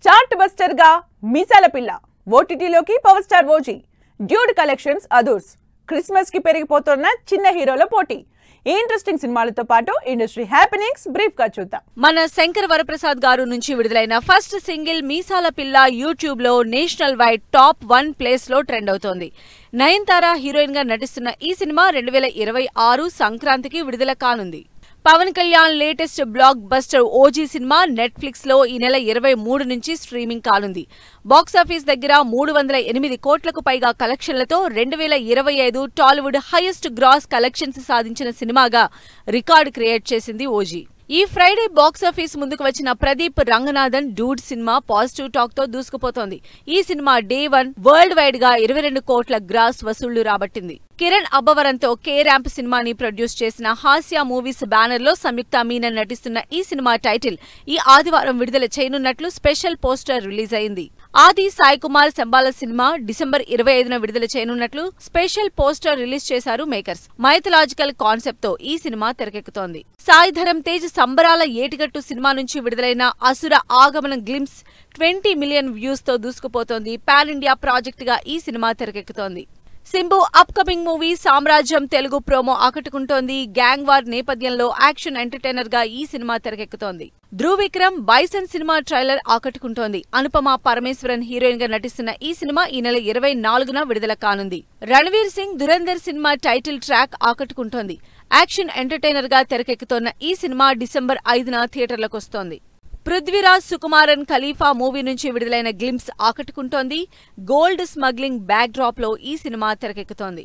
Chart buster గా మీసాల పిల్ల ఓటీటీలోకి power star OG dude collections others Christmas కి పెరిగిపోతున్న చిన్న హీరోల పోటీ ఈ ఇంట్రెస్టింగ్ సినిమాలతో పాటు ఇండస్ట్రీ హ్యాపెనింగ్స్ బ్రీఫ్ గా చూద్దాం. మన శంకర్ వరప్రసాద్ గారు నుంచి విడుదలైన ఫస్ట్ సింగిల్ మీసాల పిల్ల యూట్యూబ్ లో నేషనల్ వైడ్ టాప్ 1 ప్లేస్ లో ట్రెండ్ అవుతోంది. నయనతార హీరోయిన్ గా నటిస్తున్న ఈ సినిమా 2026 సంక్రాంతికి విడుదల కానుంది. Pawan Kalyan latest blockbuster OG cinema Netflix లో ఈ నెల 23 నుంచి స్ట్రీమింగ్ కానుంది. బాక్సాఫీస్ దగ్గర 308 కోట్లకు పైగా కలెక్షన్లతో 2025 టాలీవుడ్ హైయెస్ట్ గ్రాస్ కలెక్షన్స్ సాధించిన సినిమాగా రికార్డు క్రియేట్ చేసింది ఓజీ. ఈ ఫ్రైడే బాక్సాఫీస్ ముందుకు వచ్చిన Pradeep Ranganathan Dude cinema positive talk తో దూసుకుపోతోంది. ఈ సినిమా డే 1 వరల్డ్ వైడ్ గా 22 కోట్ల గ్రాస్ వసూళ్లు రాబట్టింది. కిరణ్ అబ్బవరంతో కే ర్యాంప్ సినిమాని ప్రొడ్యూస్ చేసిన హాస్య మూవీస్ బ్యానర్ లో సంయుక్త మీనన్ నటిస్తున్న ఈ సినిమా టైటిల్ ఈ ఆదివారం విడుదల చేయనున్నట్లు స్పెషల్ పోస్టర్ రిలీజ్ అయింది. ఆది సాయి కుమార్ శంబాల సినిమా డిసెంబర్ 25న విడుదల చేయనున్నట్లు స్పెషల్ పోస్టర్ రిలీజ్ చేశారు మేకర్స్. మైథలాజికల్ కాన్సెప్ట్ తో ఈ సినిమా తెరకెక్కుతోంది. సాయి ధరమ్ తేజ్ సంబరాల ఏటిగట్టు సినిమా నుంచి విడుదలైన అసుర ఆగమనం గ్లింప్స్ 20 మిలియన్ వ్యూస్ తో దూసుకుపోతోంది. పాన్ ఇండియా ప్రాజెక్ట్ గా ఈ సినిమా తెరకెక్కుతోంది. Simbu upcoming movie Samrajyam Telugu promo ఆకట్టుకుంటోంది. గ్యాంగ్ వార్ నేపథ్యంలో యాక్షన్ ఎంటర్టైనర్ గా ఈ సినిమా తెరకెక్కుతోంది. Dhruv Vikram Bison cinema trailer ఆకట్టుకుంటోంది. అనుపమ పరమేశ్వరన్ హీరోయిన్ గా నటిస్తున్న ఈ సినిమా ఈ నెల 24న విడుదల కానుంది. Ranveer Singh Dhurandhar cinema title track ఆకట్టుకుంటోంది. యాక్షన్ ఎంటర్టైనర్ గా తెరకెక్కుతోన్న ఈ సినిమా డిసెంబర్ 5న థియేటర్లకు వస్తోంది. పృథ్వీరాజ్ సుకుమారన్ ఖలీఫా మూవీ నుంచి విడుదలైన గ్లింప్స్ ఆకట్టుకుంటోంది. గోల్డ్ స్మగ్లింగ్ బ్యాక్ డ్రాప్ లో ఈ సినిమా తెరకెక్కుతోంది.